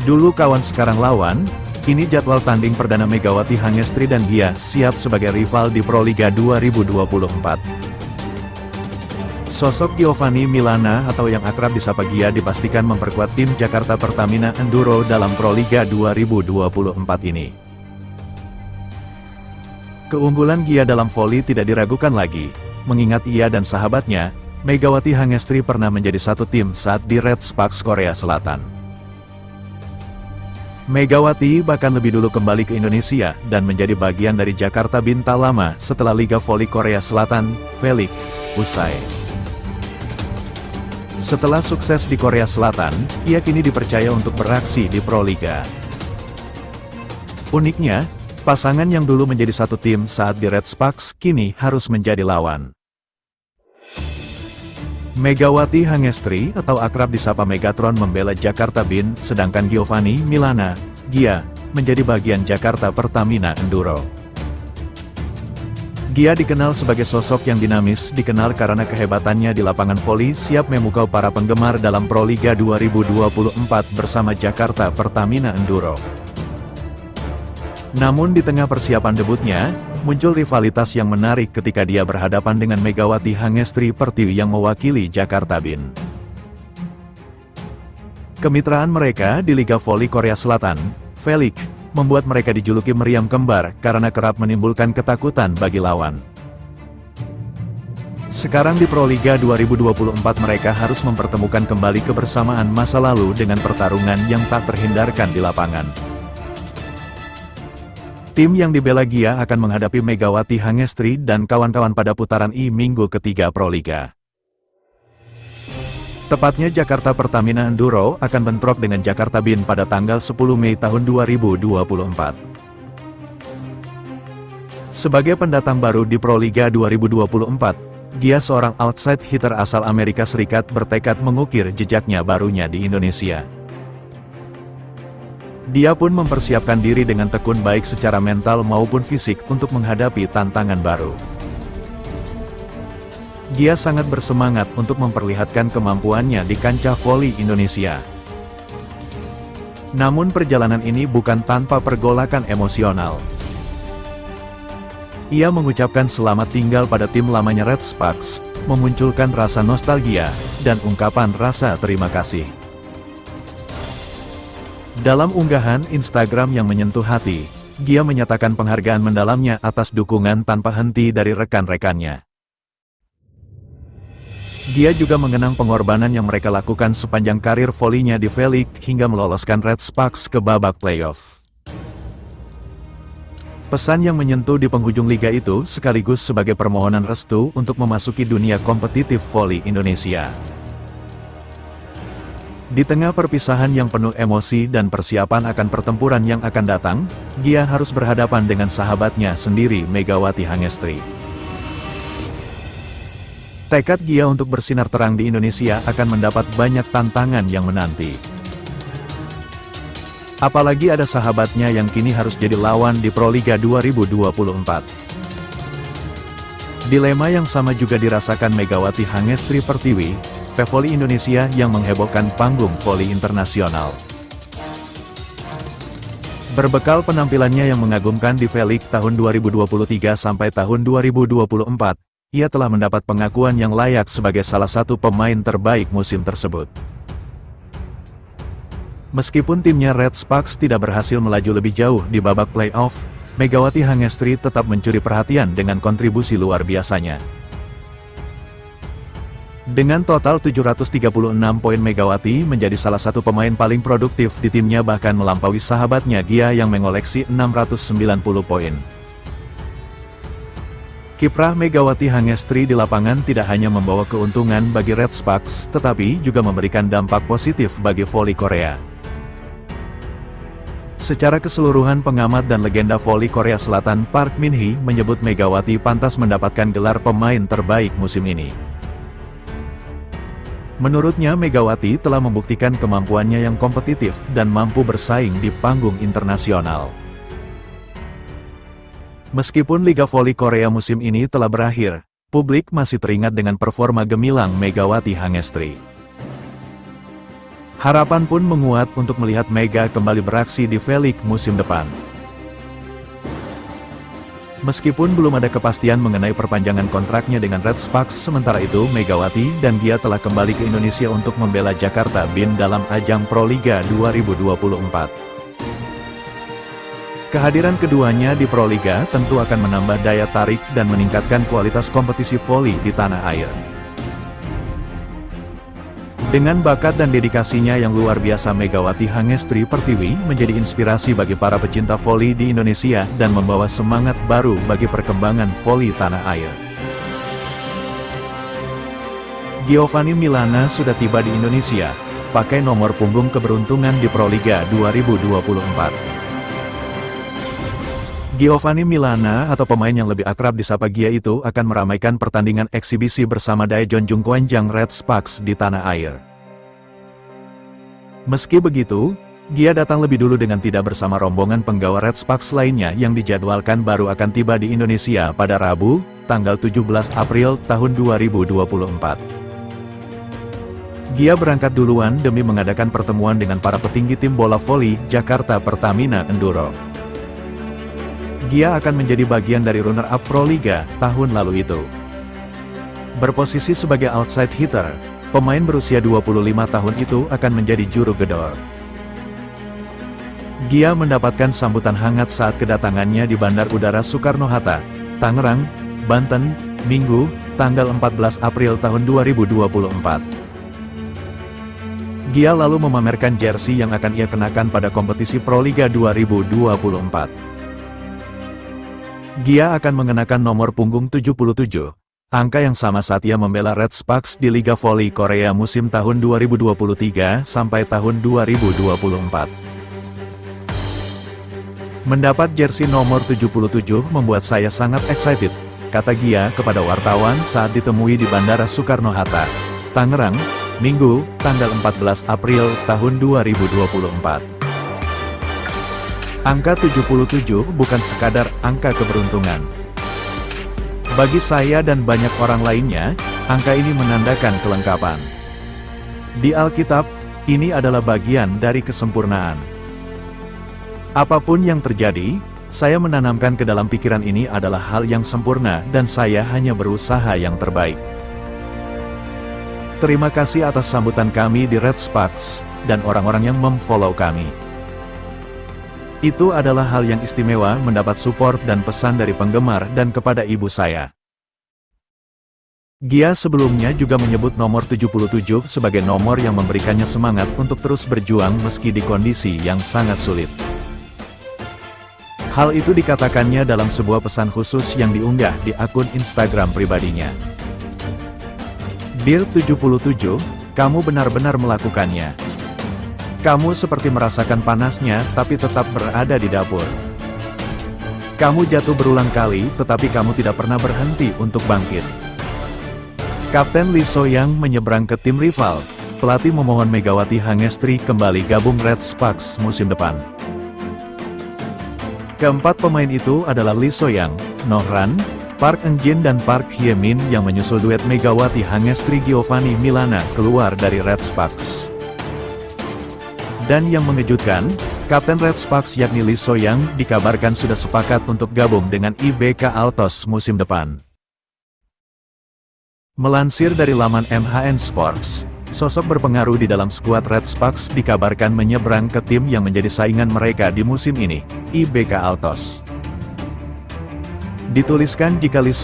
Dulu kawan sekarang lawan, kini jadwal tanding perdana Megawati Hangestri dan Gia siap sebagai rival di Proliga 2024. Sosok Giovanni Milana atau yang akrab disapa Gia dipastikan memperkuat tim Jakarta Pertamina Enduro dalam Proliga 2024 ini. Keunggulan Gia dalam voli tidak diragukan lagi, mengingat ia dan sahabatnya, Megawati Hangestri pernah menjadi satu tim saat di Red Sparks Korea Selatan. Megawati bahkan lebih dulu kembali ke Indonesia dan menjadi bagian dari Jakarta Bintang lama setelah Liga Voli Korea Selatan, VELIC, usai. Setelah sukses di Korea Selatan, ia kini dipercaya untuk beraksi di Proliga. Uniknya, pasangan yang dulu menjadi satu tim saat di Red Sparks kini harus menjadi lawan. Megawati Hangestri atau akrab disapa Megatron membela Jakarta Bin, sedangkan Giovanni Milana, Gia, menjadi bagian Jakarta Pertamina Enduro. Gia dikenal sebagai sosok yang dinamis, dikenal karena kehebatannya di lapangan voli, siap memukau para penggemar dalam Proliga 2024 bersama Jakarta Pertamina Enduro. Namun di tengah persiapan debutnya, muncul rivalitas yang menarik ketika dia berhadapan dengan Megawati Hangestri Pertiwi yang mewakili Jakarta Bin. Kemitraan mereka di Liga Voli Korea Selatan, VELIC, membuat mereka dijuluki meriam kembar karena kerap menimbulkan ketakutan bagi lawan. Sekarang di Proliga 2024 mereka harus mempertemukan kembali kebersamaan masa lalu dengan pertarungan yang tak terhindarkan di lapangan. Tim yang dibela Gia akan menghadapi Megawati Hangestri dan kawan-kawan pada putaran I minggu ketiga Proliga. Tepatnya Jakarta Pertamina Enduro akan bentrok dengan Jakarta Bin pada tanggal 10 Mei tahun 2024. Sebagai pendatang baru di Proliga 2024, Gia seorang outside hitter asal Amerika Serikat bertekad mengukir jejaknya barunya di Indonesia. Dia pun mempersiapkan diri dengan tekun baik secara mental maupun fisik untuk menghadapi tantangan baru. Gia sangat bersemangat untuk memperlihatkan kemampuannya di kancah voli Indonesia. Namun perjalanan ini bukan tanpa pergolakan emosional. Ia mengucapkan selamat tinggal pada tim lamanya Red Sparks, memunculkan rasa nostalgia, dan ungkapan rasa terima kasih. Dalam unggahan Instagram yang menyentuh hati, Gia menyatakan penghargaan mendalamnya atas dukungan tanpa henti dari rekan-rekannya. Gia juga mengenang pengorbanan yang mereka lakukan sepanjang karir volinya di VELIC hingga meloloskan Red Sparks ke babak playoff. Pesan yang menyentuh di penghujung liga itu sekaligus sebagai permohonan restu untuk memasuki dunia kompetitif voli Indonesia. Di tengah perpisahan yang penuh emosi dan persiapan akan pertempuran yang akan datang, Gia harus berhadapan dengan sahabatnya sendiri Megawati Hangestri. Tekad Gia untuk bersinar terang di Indonesia akan mendapat banyak tantangan yang menanti. Apalagi ada sahabatnya yang kini harus jadi lawan di Proliga 2024. Dilema yang sama juga dirasakan Megawati Hangestri Pertiwi, pevoli Indonesia yang menghebohkan panggung voli internasional. Berbekal penampilannya yang mengagumkan di VELIC tahun 2023 sampai tahun 2024, ia telah mendapat pengakuan yang layak sebagai salah satu pemain terbaik musim tersebut. Meskipun timnya Red Sparks tidak berhasil melaju lebih jauh di babak playoff, Megawati Hangestri tetap mencuri perhatian dengan kontribusi luar biasanya. Dengan total 736 poin, Megawati menjadi salah satu pemain paling produktif di timnya, bahkan melampaui sahabatnya Gia yang mengoleksi 690 poin. Kiprah Megawati Hangestri di lapangan tidak hanya membawa keuntungan bagi Red Sparks, tetapi juga memberikan dampak positif bagi voli Korea. Secara keseluruhan, pengamat dan legenda voli Korea Selatan Park Min-hee menyebut Megawati pantas mendapatkan gelar pemain terbaik musim ini. Menurutnya, Megawati telah membuktikan kemampuannya yang kompetitif dan mampu bersaing di panggung internasional. Meskipun Liga Voli Korea musim ini telah berakhir, publik masih teringat dengan performa gemilang Megawati Hangestri. Harapan pun menguat untuk melihat Mega kembali beraksi di V-League musim depan. Meskipun belum ada kepastian mengenai perpanjangan kontraknya dengan Red Sparks, sementara itu Megawati dan Gia telah kembali ke Indonesia untuk membela Jakarta BIN dalam ajang Proliga 2024. Kehadiran keduanya di Proliga tentu akan menambah daya tarik dan meningkatkan kualitas kompetisi voli di tanah air. Dengan bakat dan dedikasinya yang luar biasa, Megawati Hangestri Pertiwi menjadi inspirasi bagi para pecinta voli di Indonesia dan membawa semangat baru bagi perkembangan voli tanah air. Giovanni Milana sudah tiba di Indonesia, pakai nomor punggung keberuntungan di Proliga 2024. Giovanni Milana atau pemain yang lebih akrab disapa Gia itu akan meramaikan pertandingan eksibisi bersama Daejeon Jungkwanjang Red Sparks di tanah air. Meski begitu, Gia datang lebih dulu dengan tidak bersama rombongan penggawa Red Sparks lainnya yang dijadwalkan baru akan tiba di Indonesia pada Rabu, tanggal 17 April tahun 2024. Gia berangkat duluan demi mengadakan pertemuan dengan para petinggi tim bola voli Jakarta Pertamina Enduro. Gia akan menjadi bagian dari runner-up Proliga tahun lalu itu. Berposisi sebagai outside hitter, pemain berusia 25 tahun itu akan menjadi juru gedor. Gia mendapatkan sambutan hangat saat kedatangannya di Bandar Udara Soekarno-Hatta, Tangerang, Banten, Minggu, tanggal 14 April tahun 2024. Gia lalu memamerkan jersey yang akan ia kenakan pada kompetisi Proliga 2024. Gia akan mengenakan nomor punggung 77, angka yang sama saat ia membela Red Sparks di Liga Voli Korea musim tahun 2023 sampai tahun 2024. Mendapat jersey nomor 77 membuat saya sangat excited, kata Gia kepada wartawan saat ditemui di Bandara Soekarno-Hatta, Tangerang, Minggu, tanggal 14 April tahun 2024. Angka 77 bukan sekadar angka keberuntungan. Bagi saya dan banyak orang lainnya, angka ini menandakan kelengkapan. Di Alkitab, ini adalah bagian dari kesempurnaan. Apapun yang terjadi, saya menanamkan ke dalam pikiran ini adalah hal yang sempurna dan saya hanya berusaha yang terbaik. Terima kasih atas sambutan kami di Red Sparks, dan orang-orang yang memfollow kami. Itu adalah hal yang istimewa mendapat support dan pesan dari penggemar dan kepada ibu saya. Gia sebelumnya juga menyebut nomor 77 sebagai nomor yang memberikannya semangat untuk terus berjuang meski di kondisi yang sangat sulit. Hal itu dikatakannya dalam sebuah pesan khusus yang diunggah di akun Instagram pribadinya. Dear 77, kamu benar-benar melakukannya. Kamu seperti merasakan panasnya, tapi tetap berada di dapur. Kamu jatuh berulang kali, tetapi kamu tidak pernah berhenti untuk bangkit. Kapten Lee So-young menyeberang ke tim rival. Pelatih memohon Megawati Hangestri kembali gabung Red Sparks musim depan. Keempat pemain itu adalah Lee So-young, Nohran, Park Eun-jin dan Park Hye-min yang menyusul duet Megawati Hangestri Giovanni Milana keluar dari Red Sparks. Dan yang mengejutkan, Kapten Red Sparks yakni Lee So-young dikabarkan sudah sepakat untuk gabung dengan IBK Altos musim depan. Melansir dari laman MHN Sports, sosok berpengaruh di dalam skuad Red Sparks dikabarkan menyeberang ke tim yang menjadi saingan mereka di musim ini, IBK Altos. Dituliskan jika Lee